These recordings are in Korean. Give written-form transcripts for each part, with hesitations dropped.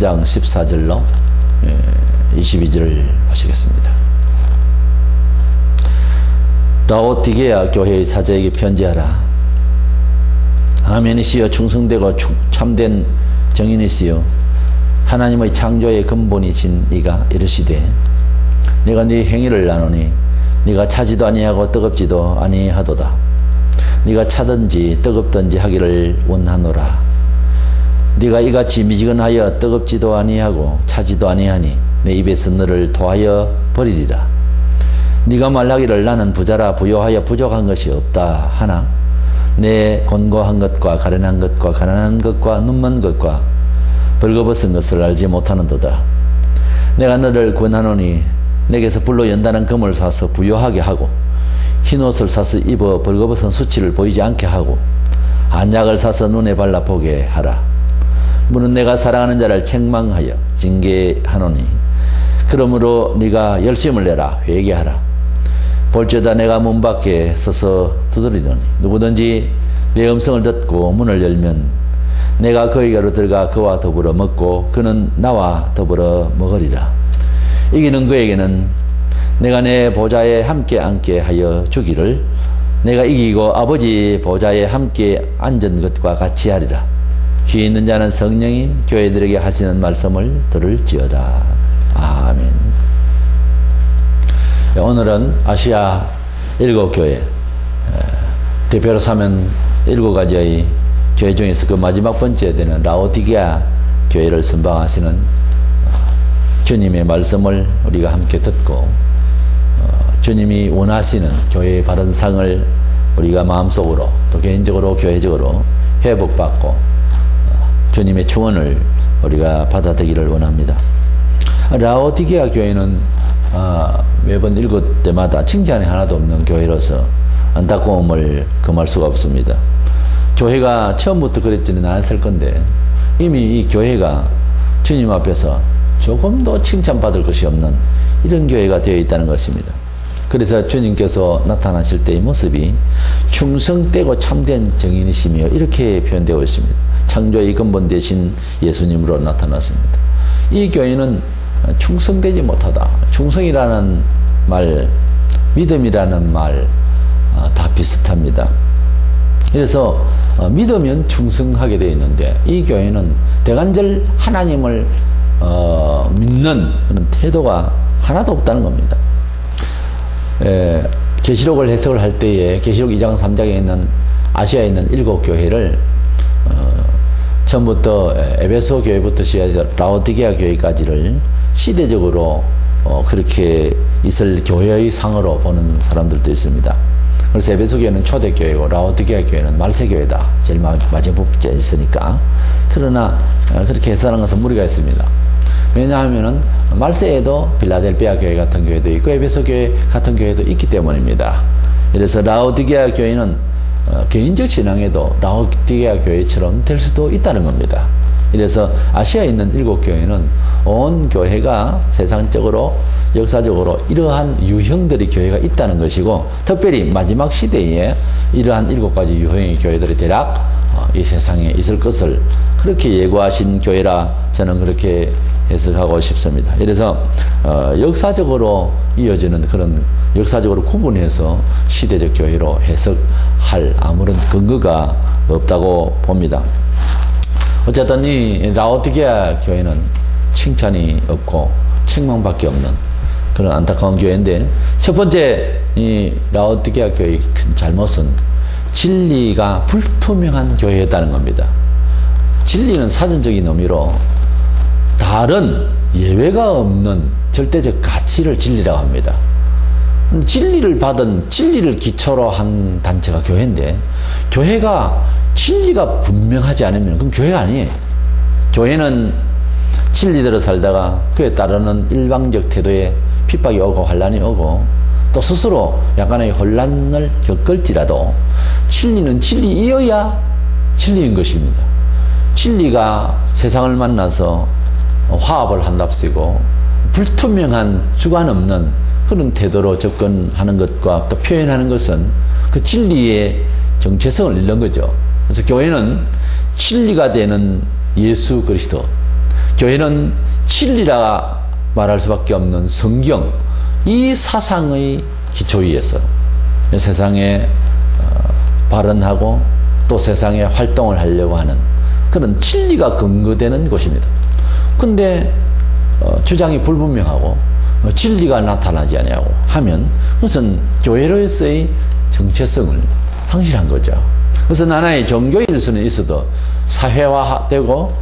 3장 14절로 22절을 보시겠습니다. 라오디게아 교회의 사자에게 편지하라. 아멘이시여 충성되고 참된 정인이시여 하나님의 창조의 근본이신 네가 이르시되 내가 네 행위를 아노니 네가 차지도 아니하고 뜨겁지도 아니하도다. 네가 차든지 뜨겁든지 하기를 원하노라. 네가 이같이 미지근하여 뜨겁지도 아니하고 차지도 아니하니 내 입에서 너를 토하여 버리리라. 네가 말하기를 나는 부자라 부요하여 부족한 것이 없다 하나 내 곤고한 것과 가련한 것과 가난한 것과 눈먼 것과 벌거벗은 것을 알지 못하는도다. 내가 너를 권하노니 내게서 불로 연단한 금을 사서 부요하게 하고 흰옷을 사서 입어 벌거벗은 수치를 보이지 않게 하고 안약을 사서 눈에 발라 보게 하라. 무는 내가 사랑하는 자를 책망하여 징계하노니 그러므로 네가 열심을 내라 회개하라. 볼지어다 내가 문 밖에 서서 두드리노니 누구든지 내 음성을 듣고 문을 열면 내가 그에게로 들어가 그와 더불어 먹고 그는 나와 더불어 먹으리라. 이기는 그에게는 내가 내 보좌에 함께 앉게 하여 주기를 내가 이기고 아버지 보좌에 함께 앉은 것과 같이 하리라. 귀 있는 자는 성령이 교회들에게 하시는 말씀을 들을지어다. 아멘. 오늘은 아시아 7교회 대표로 사면 7가지의 교회 중에서 그 마지막 번째 되는 라오디게아 교회를 선방하시는 주님의 말씀을 우리가 함께 듣고 주님이 원하시는 교회의 바른 상을 우리가 마음속으로 또 개인적으로 교회적으로 회복받고 주님의 축원을 우리가 받아들이기를 원합니다. 라오디게아 교회는 매번 읽을 때마다 칭찬이 하나도 없는 교회로서 안타까움을 금할 수가 없습니다. 교회가 처음부터 그랬지는 않았을 건데 이미 이 교회가 주님 앞에서 조금도 칭찬받을 것이 없는 이런 교회가 되어 있다는 것입니다. 그래서 주님께서 나타나실 때의 모습이 충성되고 참된 정인이시며 이렇게 표현되어 있습니다. 창조의 근본 되신 예수님으로 나타났습니다. 이 교회는 충성되지 못하다. 충성이라는 말, 믿음이라는 말 다 비슷합니다. 그래서 믿으면 충성하게 되어 있는데 이 교회는 대간절 하나님을 믿는 그런 태도가 하나도 없다는 겁니다. 계시록을 해석을 할 때에 계시록 2장 3장에 있는 아시아에 있는 7교회를 처음부터 에베소 교회부터 시작해서 라오디게아 교회까지를 시대적으로 그렇게 있을 교회의 상으로 보는 사람들도 있습니다. 그래서 에베소 교회는 초대교회고 라오디게아 교회는 말세교회다. 제일 마지막에 있으니까. 그러나 그렇게 해석하는 것은 무리가 있습니다. 왜냐하면 말세에도 빌라델비아 교회 같은 교회도 있고 에베소 교회 같은 교회도 있기 때문입니다. 그래서 라오디게아 교회는 개인적 신앙에도 라오디게아 교회처럼 될 수도 있다는 겁니다. 그래서 아시아에 있는 7교회는 온 교회가 세상적으로 역사적으로 이러한 유형들의 교회가 있다는 것이고 특별히 마지막 시대에 이러한 7가지 유형의 교회들이 대략 이 세상에 있을 것을 그렇게 예고하신 교회라 저는 그렇게 해석하고 싶습니다. 그래서 역사적으로 이어지는 그런 역사적으로 구분해서 시대적 교회로 해석할 아무런 근거가 없다고 봅니다. 어쨌든 이 라오디게아 교회는 칭찬이 없고 책망밖에 없는 그런 안타까운 교회인데 첫 번째 이 라오디게아 교회의 큰 잘못은 진리가 불투명한 교회였다는 겁니다. 진리는 사전적인 의미로 다른 예외가 없는 절대적 가치를 진리라고 합니다. 진리를 받은 진리를 기초로 한 단체가 교회인데 교회가 진리가 분명하지 않으면 그럼 교회가 아니에요. 교회는 진리대로 살다가 그에 따르는 일방적 태도에 핍박이 오고 환란이 오고 또 스스로 약간의 혼란을 겪을지라도 진리는 진리이어야 진리인 것입니다. 진리가 세상을 만나서 화합을 한답시고 불투명한 주관 없는 그런 태도로 접근하는 것과 또 표현하는 것은 그 진리의 정체성을 잃는 거죠. 그래서 교회는 진리가 되는 예수 그리스도, 교회는 진리라 말할 수밖에 없는 성경, 이 사상의 기초 위에서 세상에 발언하고 또 세상에 활동을 하려고 하는 그런 진리가 근거되는 곳입니다. 근데 주장이 불분명하고 진리가 나타나지 않냐고 하면 우선 교회로서의 정체성을 상실한 거죠. 그래서 하나의 종교일 수는 있어도 사회화되고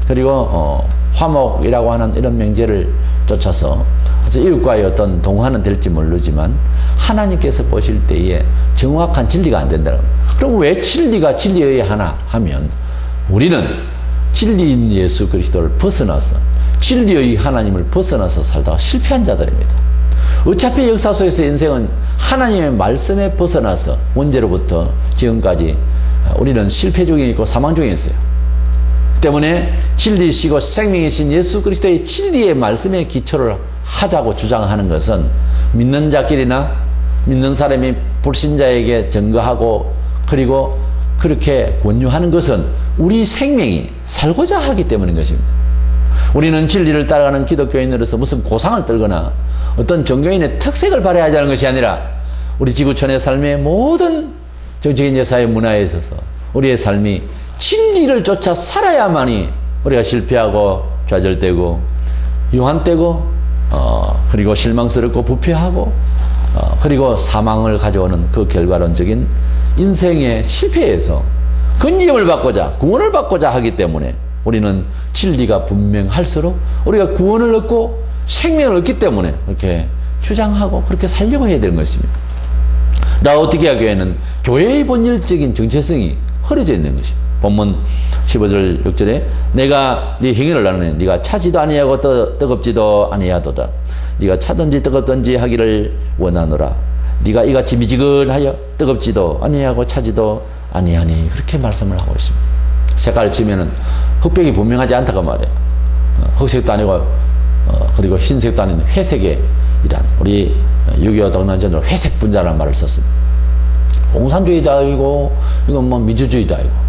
그리고 화목이라고 하는 이런 명제를 쫓아서 그래서 이웃과의 어떤 동화는 될지 모르지만 하나님께서 보실 때에 정확한 진리가 안 된다는 겁니다. 그럼 왜 진리가 진리의 하나 하면 우리는 진리인 예수 그리스도를 벗어나서 진리의 하나님을 벗어나서 살다가 실패한 자들입니다. 어차피 역사 속에서 인생은 하나님의 말씀에 벗어나서 원죄로부터 지금까지 우리는 실패 중에 있고 사망 중에 있어요. 때문에 진리이시고 생명이신 예수 그리스도의 진리의 말씀에 기초를 하자고 주장하는 것은 믿는 자끼리나 믿는 사람이 불신자에게 증거하고 그리고 그렇게 권유하는 것은 우리 생명이 살고자 하기 때문인 것입니다. 우리는 진리를 따라가는 기독교인으로서 무슨 고상을 떨거나 어떤 종교인의 특색을 발휘하자는 것이 아니라 우리 지구촌의 삶의 모든 정치인 예사의 문화에 있어서 우리의 삶이 진리를 쫓아 살아야만이 우리가 실패하고 좌절되고 유한되고 그리고 실망스럽고 부패하고 그리고 사망을 가져오는 그 결과론적인 인생의 실패에서 건짐을 받고자 구원을 받고자 하기 때문에 우리는 진리가 분명할수록 우리가 구원을 얻고 생명을 얻기 때문에 그렇게 주장하고 그렇게 살려고 해야 되는 것입니다. 라오디게아 교회는 교회의 본질적인 정체성이 흐려져 있는 것입니다. 본문 15절 6절에 내가 네 행위를 나누니 네가 차지도 아니하고 뜨겁지도 아니하도다. 네가 차든지 뜨겁든지 하기를 원하노라. 네가 이같이 미지근하여 뜨겁지도 아니하고 차지도 아니하니 그렇게 말씀을 하고 있습니다. 색깔을 치면은 흑백이 분명하지 않다고 말이에요. 흑색도 아니고 그리고 흰색도 아닌 회색의 이란 우리 6.25 독립전으로 회색 분자라는 말을 썼습니다. 공산주의도 아니고 이건 뭐 민주주의도 아니고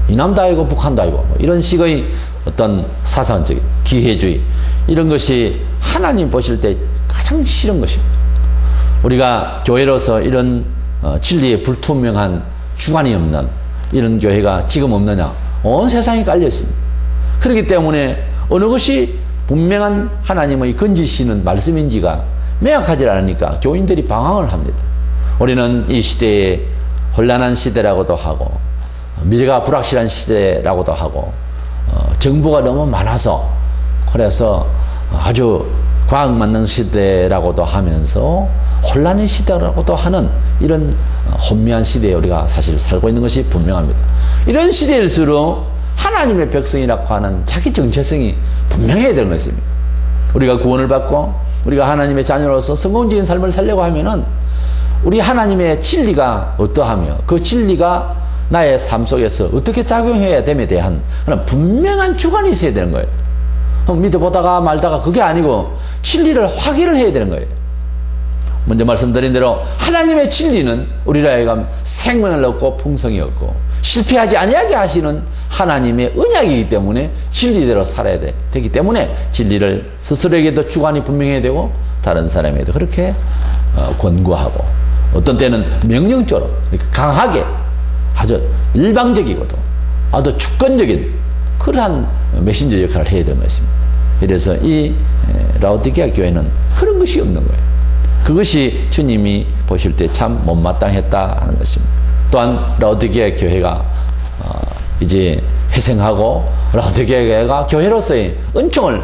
이남도 아니고 북한도 아니고 뭐 이런 식의 어떤 사상적인 기회주의 이런 것이 하나님 보실 때 가장 싫은 것입니다. 우리가 교회로서 이런 진리에 불투명한 주관이 없는 이런 교회가 지금 없느냐? 온 세상에 깔려 있습니다. 그렇기 때문에 어느 것이 분명한 하나님의 건지시는 말씀인지가 명확하지 않으니까 교인들이 방황을 합니다. 우리는 이 시대에 혼란한 시대라고도 하고 미래가 불확실한 시대라고도 하고 정보가 너무 많아서 그래서 아주 과학만능 시대라고도 하면서 혼란의 시대라고도 하는 이런 혼미한 시대에 우리가 사실 살고 있는 것이 분명합니다. 이런 시대일수록 하나님의 백성이라고 하는 자기 정체성이 분명해야 되는 것입니다. 우리가 구원을 받고 우리가 하나님의 자녀로서 성공적인 삶을 살려고 하면은 우리 하나님의 진리가 어떠하며 그 진리가 나의 삶 속에서 어떻게 작용해야 됨에 대한 그런 분명한 주관이 있어야 되는 거예요. 믿어보다가 말다가 그게 아니고 진리를 확인을 해야 되는 거예요. 먼저 말씀드린 대로 하나님의 진리는 우리로 하여금 생명을 얻고 풍성이 얻고 실패하지 아니하게 하시는 하나님의 언약이기 때문에 진리대로 살아야 되기 때문에 진리를 스스로에게도 주관이 분명해야 되고 다른 사람에게도 그렇게 권고하고 어떤 때는 명령적으로 강하게 아주 일방적이고도 아주 주권적인 그러한 메신저 역할을 해야 되는 것입니다. 그래서 이 라오디게아 교회는 그런 것이 없는 거예요. 그것이 주님이 보실 때 참 못마땅했다 하는 것입니다. 또한 라오디게아 교회가 이제 회생하고 라오디게아 교회가 교회로서의 은총을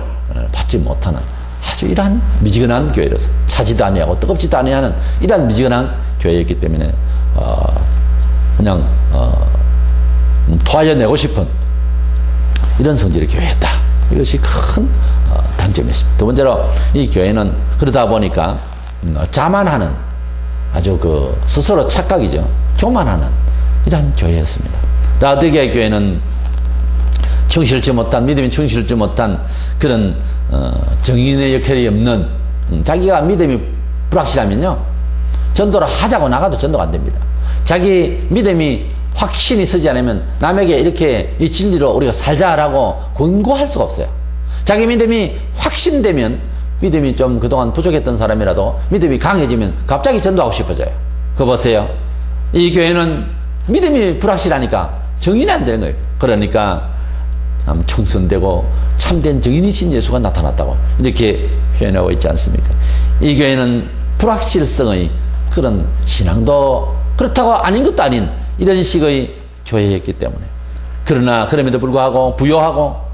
받지 못하는 아주 이러한 미지근한 교회로서 차지도 아니하고 뜨겁지도 아니하는 이러한 미지근한 교회였기 때문에 그냥 토하여내고 싶은 이런 성질의 교회였다. 이것이 큰 단점이었습니다. 두 번째로 이 교회는 그러다 보니까 자만하는 아주 스스로 착각이죠. 교만하는 이러한 교회였습니다. 라오디게아 교회는 충실지 못한 믿음이 충실지 못한 그런 정인의 역할이 없는 자기가 믿음이 불확실하면요 전도를 하자고 나가도 전도가 안 됩니다. 자기 믿음이 확신이 서지 않으면 남에게 이렇게 이 진리로 우리가 살자라고 권고할 수가 없어요. 자기 믿음이 확신되면, 믿음이 좀 그동안 부족했던 사람이라도 믿음이 강해지면 갑자기 전도하고 싶어져요. 그거 보세요. 이 교회는 믿음이 불확실하니까 정인이 안 되는 거예요. 그러니까 참 충성되고 참된 정인이신 예수가 나타났다고 이렇게 표현하고 있지 않습니까? 이 교회는 불확실성의 그런 신앙도 그렇다고 아닌 것도 아닌 이런 식의 교회였기 때문에, 그러나 그럼에도 불구하고 부유하고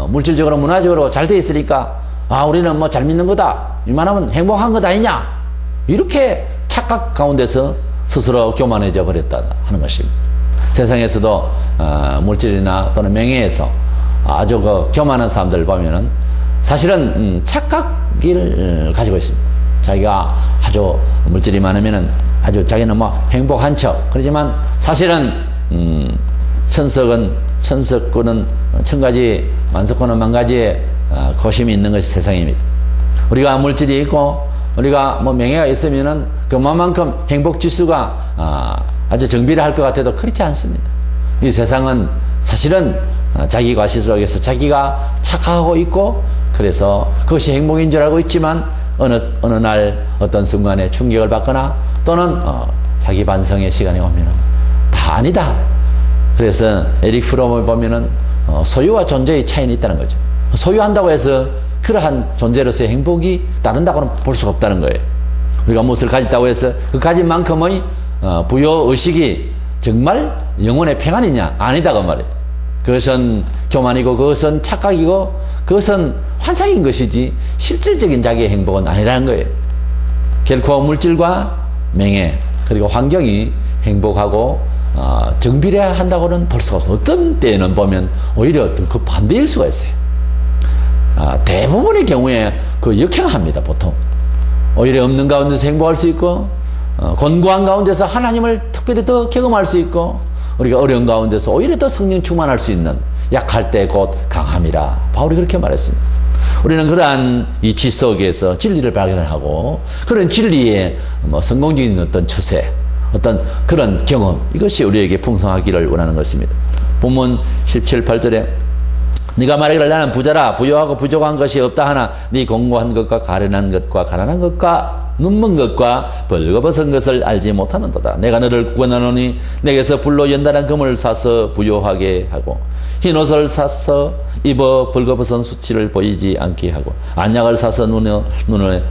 물질적으로 문화적으로 잘 돼 있으니까 우리는 뭐 잘 믿는 거다, 이만하면 행복한 것 아니냐, 이렇게 착각 가운데서 스스로 교만해져 버렸다 하는 것입니다. 세상에서도 물질이나 또는 명예에서 아주 그 교만한 사람들 보면은 사실은 착각을 가지고 있습니다. 자기가 아주 물질이 많으면은 아주 자기는 뭐 행복한 척, 그렇지만 사실은 천석군은 천가지, 만석군은 만가지의 고심이 있는 것이 세상입니다. 우리가 물질이 있고 우리가 뭐 명예가 있으면은 그만큼 행복 지수가 아주 정비를 할 것 같아도 그렇지 않습니다. 이 세상은 사실은 자기 과시 속에서 자기가 착각하고 있고, 그래서 그것이 행복인 줄 알고 있지만 어느 날 어떤 순간에 충격을 받거나 또는 자기 반성의 시간이 오면은 다 아니다. 그래서 에릭 프롬을 보면은 소유와 존재의 차이는 있다는 거죠. 소유한다고 해서 그러한 존재로서의 행복이 따른다고는 볼 수가 없다는 거예요. 우리가 무엇을 가졌다고 해서 그 가진 만큼의 부여 의식이 정말 영혼의 평안이냐? 아니다 그 말이에요. 그것은 교만이고 그것은 착각이고 그것은 환상인 것이지 실질적인 자기의 행복은 아니라는 거예요. 결코 물질과 명예 그리고 환경이 행복하고 정비례한다고는 볼 수가 없어요. 어떤 때에는 보면 오히려 그 반대일 수가 있어요. 대부분의 경우에 그 역행합니다. 보통 오히려 없는 가운데서 행복할 수 있고, 곤고한 가운데서 하나님을 특별히 더 경험할 수 있고, 우리가 어려운 가운데서 오히려 더 성령 충만할 수 있는, 약할 때 곧 강함이라 바울이 그렇게 말했습니다. 우리는 그러한 이치 속에서 진리를 발견하고 그런 진리의 성공적인 어떤 처세, 어떤 그런 경험, 이것이 우리에게 풍성하기를 원하는 것입니다. 본문 17, 8절에 네가 말하기를 나는 부자라 부유하고 부족한 것이 없다 하나 네 공고한 것과 가련한 것과 가난한 것과 눈먼 것과 벌거벗은 것을 알지 못하는도다. 내가 너를 구원하노니 내게서 불로 연단한 금을 사서 부요하게 하고 흰옷을 사서 입어 벌거벗은 수치를 보이지 않게 하고 안약을 사서 눈에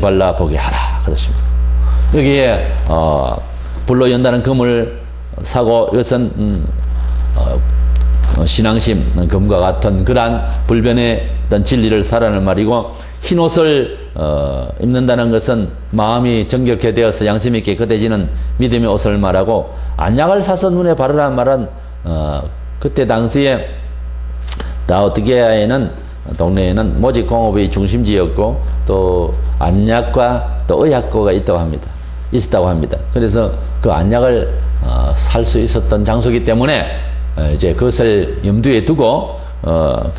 발라 보게 하라. 그렇습니다. 여기에 불로 연단한 금을 사고, 이것은 신앙심, 금과 같은 그러한 불변의 어떤 진리를 사라는 말이고, 흰옷을 입는다는 것은 마음이 정결케 되어서 양심 있게 거대지는 믿음의 옷을 말하고, 안약을 사서 눈에 바르라는 말은 그때 당시에 라오디게아에는 동네에는 모직 공업의 중심지였고 또 안약과 또 의학고가 있었다고 합니다. 그래서 그 안약을 살 수 있었던 장소이기 때문에 이제 그것을 염두에 두고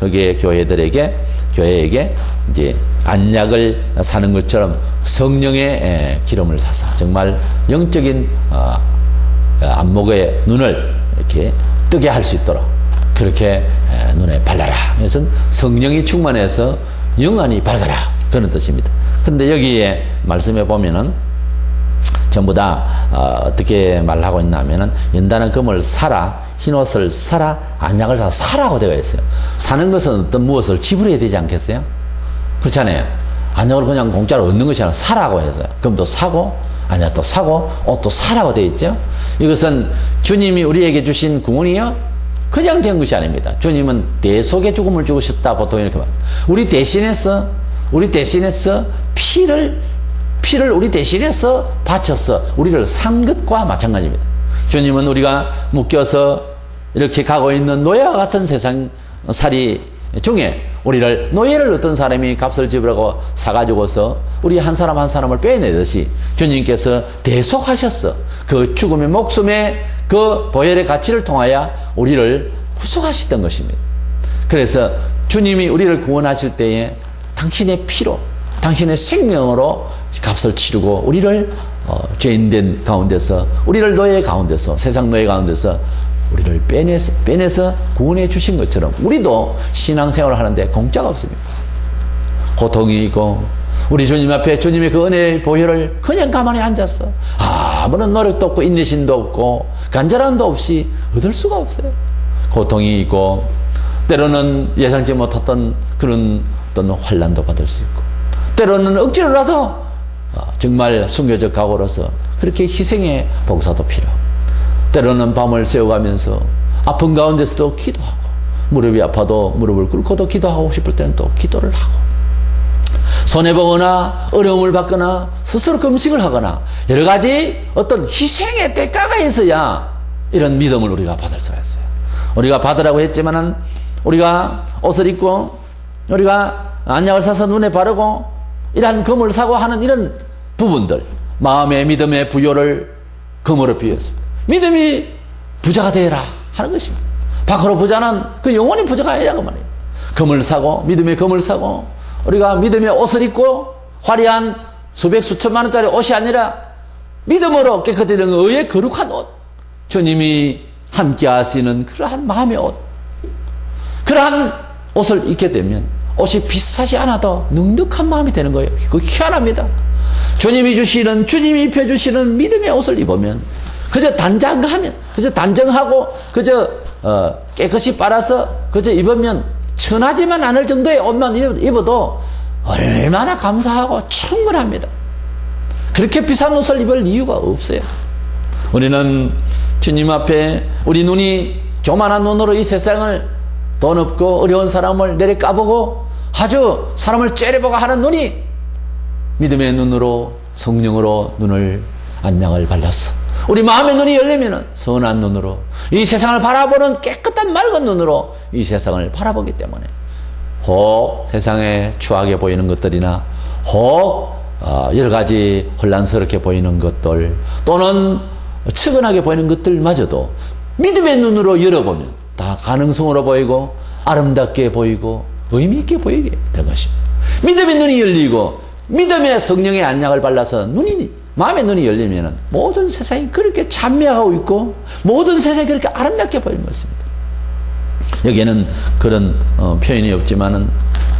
거기에 교회에게 이제 안약을 사는 것처럼 성령의 기름을 사서 정말 영적인 안목의 눈을 이렇게 뜨게 할 수 있도록 그렇게 눈에 발라라. 그래서 성령이 충만해서 영안이 밝아라, 그런 뜻입니다. 그런데 여기에 말씀해 보면은 전부 다 어떻게 말하고 있냐면은 연단한 금을 사라, 흰옷을 사라, 안약을 사라고 되어 있어요. 사는 것은 어떤 무엇을 지불해야 되지 않겠어요? 그렇잖아요. 안약을 그냥 공짜로 얻는 것이 아니라 사라고 해서요. 금도 사고 안약도 사고 옷도 사라고 되어 있죠. 이것은 주님이 우리에게 주신 구원이요, 그냥 된 것이 아닙니다. 주님은 대속의 죽음을 죽으셨다, 보통 이렇게 말합니다. 우리 대신해서 피를 우리 대신해서 바쳐서 우리를 산 것과 마찬가지입니다. 주님은 우리가 묶여서 이렇게 가고 있는 노예와 같은 세상살이 중에 우리를, 노예를 어떤 사람이 값을 지불하고 사가지고서 우리 한 사람 한 사람을 빼내듯이 주님께서 대속하셨어. 그 죽음의 목숨의 그 보혈의 가치를 통하여 우리를 구속하셨던 것입니다. 그래서 주님이 우리를 구원하실 때에 당신의 피로, 당신의 생명으로 값을 치르고 우리를 죄인된 가운데서, 우리를 노예 가운데서, 세상 노예 가운데서 우리를 빼내서 구원해 주신 것처럼 우리도 신앙생활을 하는데 공짜가 없습니다. 고통이 있고 우리 주님 앞에 주님의 그 은혜의 보혈을 그냥 가만히 앉았어. 아무런 노력도 없고 인내심도 없고 간절함도 없이 얻을 수가 없어요. 고통이 있고 때로는 예상치 못했던 그런 어떤 환난도 받을 수 있고 때로는 억지로라도 정말 순교적 각오로서 그렇게 희생의 봉사도 필요하고 때로는 밤을 새워가면서 아픈 가운데서도 기도하고 무릎이 아파도 무릎을 꿇고도 기도하고 싶을 때는 또 기도를 하고 손해보거나 어려움을 받거나 스스로 금식을 하거나 여러 가지 어떤 희생의 대가가 있어야 이런 믿음을 우리가 받을 수가 있어요. 우리가 받으라고 했지만은 우리가 옷을 입고 우리가 안약을 사서 눈에 바르고 이러한 금을 사고 하는 이런 부분들 마음의 믿음의 부요를 금으로 비웠습니다. 믿음이 부자가 되라 하는 것입니다. 밖으로 부자는 그 영원히 부자가 아니라고 말이에요. 금을 사고 믿음의 금을 사고 우리가 믿음의 옷을 입고 화려한 수백 수천만 원짜리 옷이 아니라 믿음으로 깨끗해지는 의의 거룩한 옷 주님이 함께 하시는 그러한 마음의 옷 그러한 옷을 입게 되면 옷이 비싸지 않아도 넉넉한 마음이 되는 거예요. 그거 희한합니다. 주님이 입혀주시는 믿음의 옷을 입으면 그저 단정하면 그저 단정하고 그저 깨끗이 빨아서 그저 입으면 천하지만 않을 정도의 옷만 입어도 얼마나 감사하고 충분합니다. 그렇게 비싼 옷을 입을 이유가 없어요. 우리는 주님 앞에 우리 눈이 교만한 눈으로 이 세상을 돈 없고 어려운 사람을 내려 까보고 아주 사람을 째려보고 하는 눈이 믿음의 눈으로 성령으로 눈을 안양을 발랐어. 우리 마음의 눈이 열리면 선한 눈으로 이 세상을 바라보는 깨끗한 맑은 눈으로 이 세상을 바라보기 때문에 혹 세상에 추하게 보이는 것들이나 혹 여러 가지 혼란스럽게 보이는 것들 또는 측은하게 보이는 것들마저도 믿음의 눈으로 열어보면 다 가능성으로 보이고 아름답게 보이고 의미 있게 보이게 된 것입니다. 믿음의 눈이 열리고 믿음의 성령의 안약을 발라서 마음의 눈이 열리면 모든 세상이 그렇게 찬미하고 있고 모든 세상이 그렇게 아름답게 보이는 것입니다. 여기에는 그런 표현이 없지만은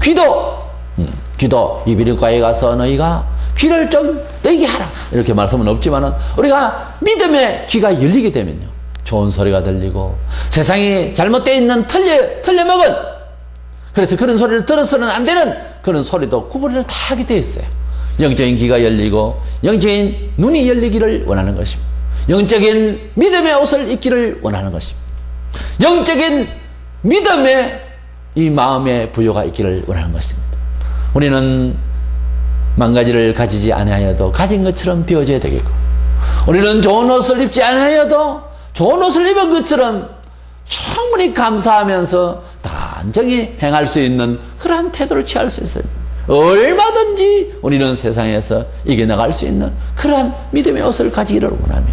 귀도 이비인후과에 가서 너희가 귀를 좀 뜨게 하라 이렇게 말씀은 없지만은 우리가 믿음의 귀가 열리게 되면요 좋은 소리가 들리고 세상이 잘못되어 있는 틀려먹은 그래서 그런 소리를 들어서는 안 되는 그런 소리도 구분을 다 하게 되어 있어요. 영적인 귀가 열리고 영적인 눈이 열리기를 원하는 것입니다. 영적인 믿음의 옷을 입기를 원하는 것입니다. 영적인 믿음의 이 마음의 부요가 있기를 원하는 것입니다. 우리는 망가지를 가지지 않아야도 가진 것처럼 되어져야 되겠고 우리는 좋은 옷을 입지 않아야도 좋은 옷을 입은 것처럼 충분히 감사하면서 단정히 행할 수 있는 그러한 태도를 취할 수 있어요. 얼마든지 우리는 세상에서 이겨나갈 수 있는 그러한 믿음의 옷을 가지기를 원하며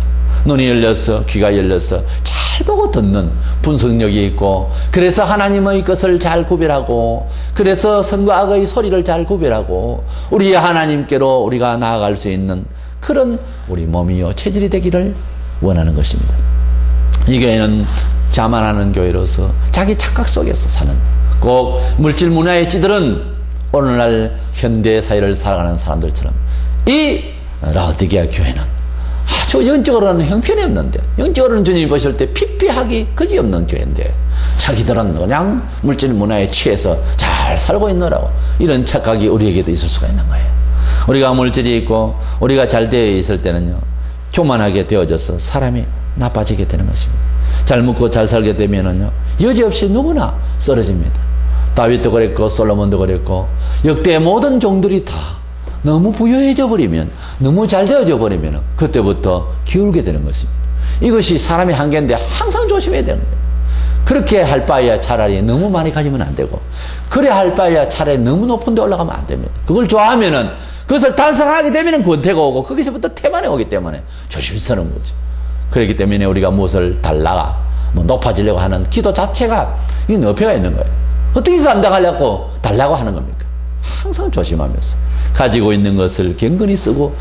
눈이 열려서 귀가 열려서 잘 보고 듣는 분석력이 있고 그래서 하나님의 것을 잘 구별하고 그래서 선과 악의 소리를 잘 구별하고 우리 하나님께로 우리가 나아갈 수 있는 그런 우리 몸이요 체질이 되기를 원하는 것입니다. 이 교회는 자만하는 교회로서 자기 착각 속에서 사는 꼭 물질 문화에 찌들은 오늘날 현대 사회를 살아가는 사람들처럼 이 라오디게아 교회는 아주 영적으로는 형편이 없는데 영적으로는 주님이 보실 때 피폐하기 그지없는 교회인데 자기들은 그냥 물질 문화에 취해서 잘 살고 있느라고 이런 착각이 우리에게도 있을 수가 있는 거예요. 우리가 물질이 있고 우리가 잘 되어 있을 때는요 교만하게 되어져서 사람이 나빠지게 되는 것입니다. 잘 먹고 잘 살게 되면은요 여지없이 누구나 쓰러집니다. 다윗도 그랬고 솔로몬도 그랬고 역대 모든 종들이 다 너무 부유해져 버리면 너무 잘 되어져 버리면 그때부터 기울게 되는 것입니다. 이것이 사람의 한계인데 항상 조심해야 되는 거예요. 그렇게 할 바에야 차라리 너무 많이 가지면 안 되고 그래 할 바에야 차라리 너무 높은 데 올라가면 안 됩니다. 그걸 좋아하면은 그것을 달성하게 되면은 권태가 오고 거기서부터 태만이 오기 때문에 조심스러운 거죠. 그렇기 때문에 우리가 무엇을 달라가 높아지려고 하는 기도 자체가 이 너폐가 있는 거예요. 어떻게 감당하려고 달라고 하는 겁니까? 항상 조심하면서 가지고 있는 것을 경건히 쓰고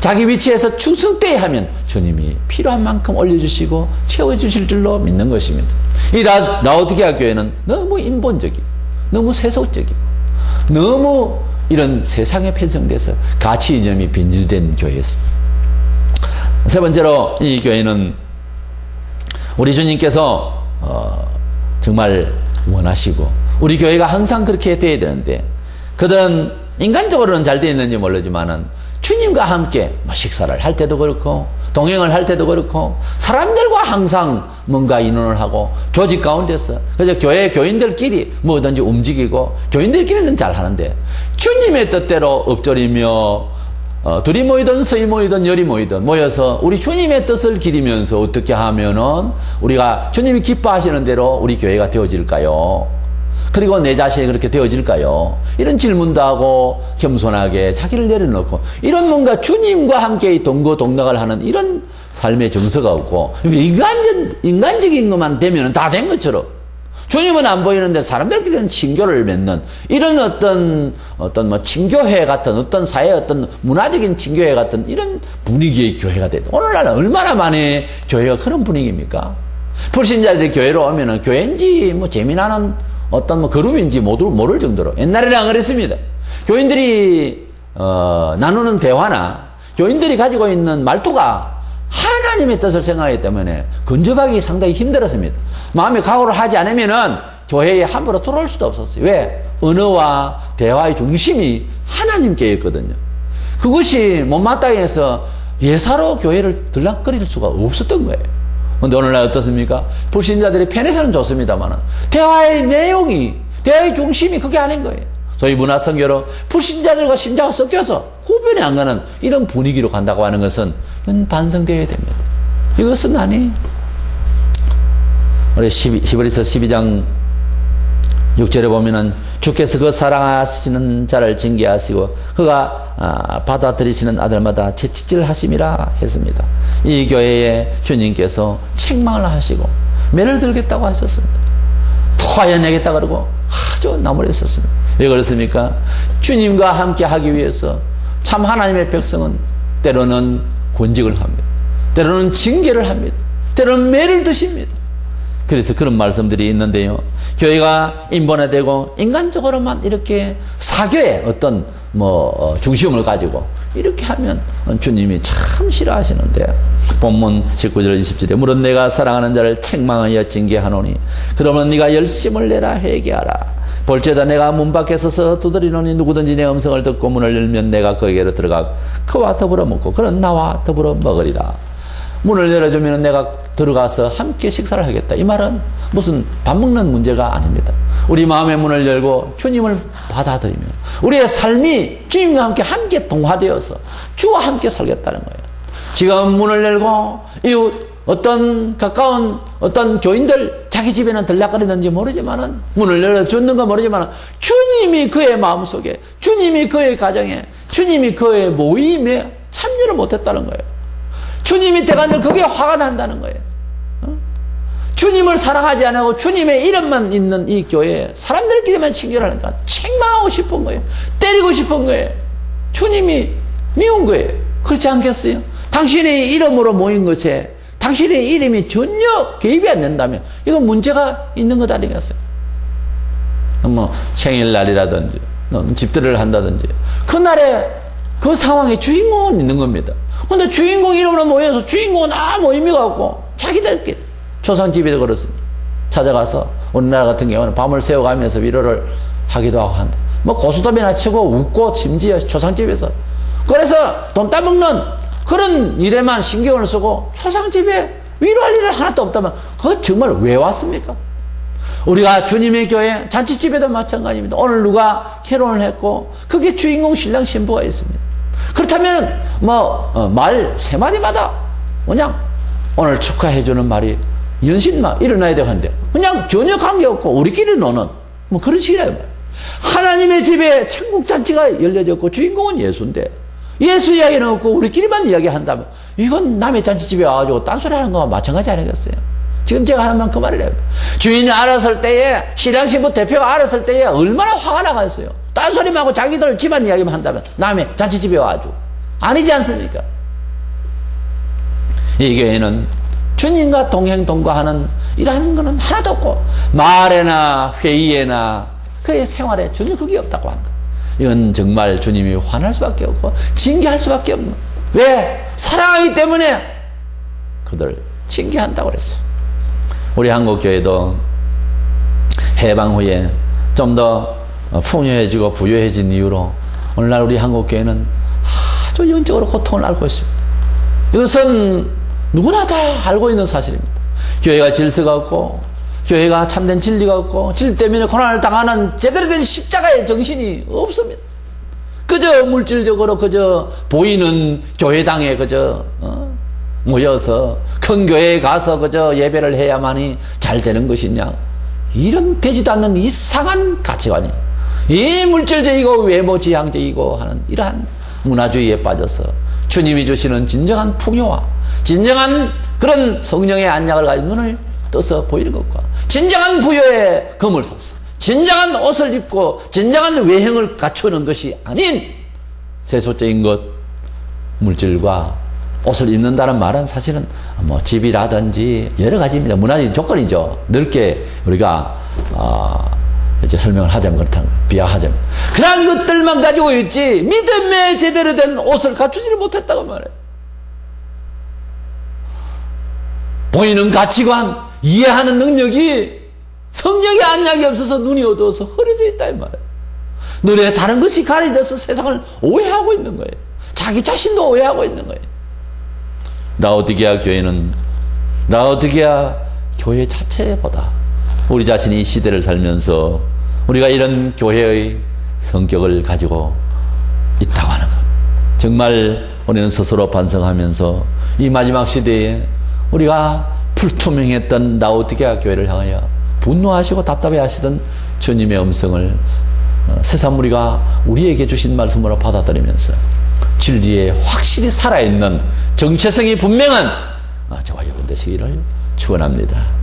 자기 위치에서 충성되게 하면 주님이 필요한 만큼 올려주시고 채워주실 줄로 믿는 것입니다. 이 라오디게아 교회는 너무 인본적이고 너무 세속적이고 너무 이런 세상에 편성돼서 가치 이념이 빈질된 교회였습니다. 세 번째로 이 교회는 우리 주님께서 정말 원하시고 우리 교회가 항상 그렇게 돼야 되는데 그들은 인간적으로는 잘 되어 있는지 모르지만은 주님과 함께 식사를 할 때도 그렇고 동행을 할 때도 그렇고 사람들과 항상 뭔가 인원을 하고 조직 가운데서 그래서 교회 교인들끼리 뭐든지 움직이고 교인들끼리는 잘 하는데 주님의 뜻대로 엎드리며 둘이 모이든 서이 모이든 열이 모이든 모여서 우리 주님의 뜻을 기리면서 어떻게 하면은 우리가 주님이 기뻐하시는 대로 우리 교회가 되어질까요? 그리고 내 자신이 그렇게 되어질까요? 이런 질문도 하고 겸손하게 자기를 내려놓고 이런 뭔가 주님과 함께 동거동락을 하는 이런 삶의 정서가 없고 인간적인 것만 되면 다 된 것처럼 주님은 안 보이는데 사람들끼리는 친교를 맺는 이런 어떤 뭐 친교회 같은 어떤 사회 어떤 문화적인 친교회 같은 이런 분위기의 교회가 됐다. 오늘날은 얼마나 많이 교회가 그런 분위기입니까? 불신자들이 교회로 오면은 교회인지 뭐 재미나는 어떤 뭐 그룹인지 모를 정도로 옛날에는 안 그랬습니다. 교인들이 나누는 대화나 교인들이 가지고 있는 말투가 하나님의 뜻을 생각하기 때문에 근접하기 상당히 힘들었습니다. 마음의 각오를 하지 않으면은 교회에 함부로 들어올 수도 없었어요. 왜? 언어와 대화의 중심이 하나님께 있거든요. 그것이 못마땅히 해서 예사로 교회를 들락거릴 수가 없었던 거예요. 근데 오늘날 어떻습니까? 불신자들이 편에서는 좋습니다만 대화의 내용이 대화의 중심이 그게 아닌 거예요. 소위 문화선교로 불신자들과 신자가 섞여서 구분이 안 가는 이런 분위기로 간다고 하는 것은 이건 반성되어야 됩니다. 이것은 아니 우리 히브리서 12장 6절에 보면은 주께서 그 사랑하시는 자를 징계하시고 그가 받아들이시는 아들마다 채찍질 하심이라 했습니다. 이 교회에 주님께서 책망을 하시고 매를 들겠다고 하셨습니다. 토하여내겠다 그러고 아주 나무랬었습니다. 왜 그렇습니까? 주님과 함께 하기 위해서 참 하나님의 백성은 때로는 권직을 합니다. 때로는 징계를 합니다. 때로는 매를 드십니다. 그래서 그런 말씀들이 있는데요. 교회가 인본화되고 인간적으로만 이렇게 사교의 어떤 중심을 가지고 이렇게 하면 주님이 참 싫어하시는데 본문 19절 20절에 물은 내가 사랑하는 자를 책망하여 징계하노니 그러면 네가 열심을 내라 회개하라. 볼지어다 내가 문 밖에 서서 두드리노니 누구든지 내 음성을 듣고 문을 열면 내가 그에게로 들어가 그와 더불어 먹고 그는 나와 더불어 먹으리라. 문을 열어주면 내가 들어가서 함께 식사를 하겠다. 이 말은 무슨 밥 먹는 문제가 아닙니다. 우리 마음의 문을 열고 주님을 받아들이며 우리의 삶이 주님과 함께 동화되어서 주와 함께 살겠다는 거예요. 지금 문을 열고 이웃 어떤 가까운 어떤 교인들 자기 집에는 들락거리는지 모르지만은 문을 열어줬는 건 모르지만은 주님이 그의 마음속에 주님이 그의 가정에 주님이 그의 모임에 참여를 못했다는 거예요. 주님이 때가늘 그게 화가 난다는 거예요. 주님을 사랑하지 않고 주님의 이름만 있는 이 교회에 사람들끼리만 친교하니까 책망하고 싶은 거예요. 때리고 싶은 거예요. 주님이 미운 거예요. 그렇지 않겠어요? 당신의 이름으로 모인 것에 당신의 이름이 전혀 개입이 안 된다면 이건 문제가 있는 것 아니겠어요? 생일날이라든지 집들을 한다든지 그날에 그 상황에 주인공은 있는 겁니다. 근데 주인공 이름으로 모여서 주인공은 아무 의미가 없고 자기들끼리 조상집에도 그렇습니다. 찾아가서 우리나라 같은 경우는 밤을 새워가면서 위로를 하기도 하고 한다. 고스톱이나 치고 웃고 심지어 조상집에서 그래서 돈 따먹는 그런 일에만 신경을 쓰고 조상집에 위로할 일은 하나도 없다면 그거 정말 왜 왔습니까? 우리가 주님의 교회 잔치집에도 마찬가지입니다. 오늘 누가 결혼을 했고 그게 주인공 신랑 신부가 있습니다. 그렇다면 말 세 마디마다 그냥 오늘 축하해주는 말이 연신만 일어나야 되는데 그냥 전혀 관계없고 우리끼리 노는 그런 식이라요. 하나님의 집에 천국잔치가 열려졌고 주인공은 예수인데 예수 이야기는 없고 우리끼리만 이야기한다면 이건 남의 잔치집에 와가지고 딴소리하는 거와 마찬가지 아니겠어요? 지금 제가 하는 만 그 말을 해요. 주인이 알았을 때에 신랑 신부 대표가 알았을 때에 얼마나 화가 나겠어요. 딴소리만 하고 자기들 집안 이야기만 한다면 남의 잔치집에 와가지고 아니지 않습니까? 이 교회는 주님과 동행 동거하는 이러한 것은 하나도 없고 말에나 회의에나 그의 생활에 전혀 그게 없다고 하는 거예요. 이건 정말 주님이 화날 수밖에 없고 징계할 수밖에 없는. 왜? 사랑하기 때문에 그들 징계한다고 그랬어요. 우리 한국교회도 해방 후에 좀 더 풍요해지고 부유해진 이유로 오늘날 우리 한국교회는 아주 영적으로 고통을 앓고 있습니다. 이것은 누구나 다 알고 있는 사실입니다. 교회가 질서가 없고 교회가 참된 진리가 없고 진리 때문에 고난을 당하는 제대로 된 십자가의 정신이 없습니다. 그저 물질적으로 그저 보이는 교회당에 그저 모여서 큰 교회에 가서 그저 예배를 해야만이 잘 되는 것이냐, 이런 되지도 않는 이상한 가치관이, 이 물질적이고 외모지향적이고 하는 이러한 문화주의에 빠져서 주님이 주시는 진정한 풍요와 진정한 그런 성령의 안락을 가진 눈을 떠서 보이는 것과 진정한 부여의 검을 샀어 진정한 옷을 입고 진정한 외형을 갖추는 것이 아닌 세속적인 것, 물질과 옷을 입는다는 말은 사실은 뭐 집이라든지 여러 가지입니다. 문화적인 조건이죠. 넓게 우리가 이제 설명을 하자면 그렇다는 거예요. 비하하자면 그런 것들만 가지고 있지 믿음에 제대로 된 옷을 갖추지를 못했다고 말해요. 보이는 가치관, 이해하는 능력이 성령의 안락이 없어서 눈이 어두워서 흐려져 있다 이 말이에요. 눈에 다른 것이 가려져서 세상을 오해하고 있는 거예요. 자기 자신도 오해하고 있는 거예요. 라오디게아 교회는 라오디게아 교회 자체보다 우리 자신이 이 시대를 살면서 우리가 이런 교회의 성격을 가지고 있다고 하는 것, 정말 우리는 스스로 반성하면서 이 마지막 시대에 우리가 불투명했던 라오디게아 교회를 향하여 분노하시고 답답해하시던 주님의 음성을 새삼 우리가 우리에게 주신 말씀으로 받아들이면서 진리에 확실히 살아있는 정체성이 분명한 저와 여러분 되시기를 축원합니다.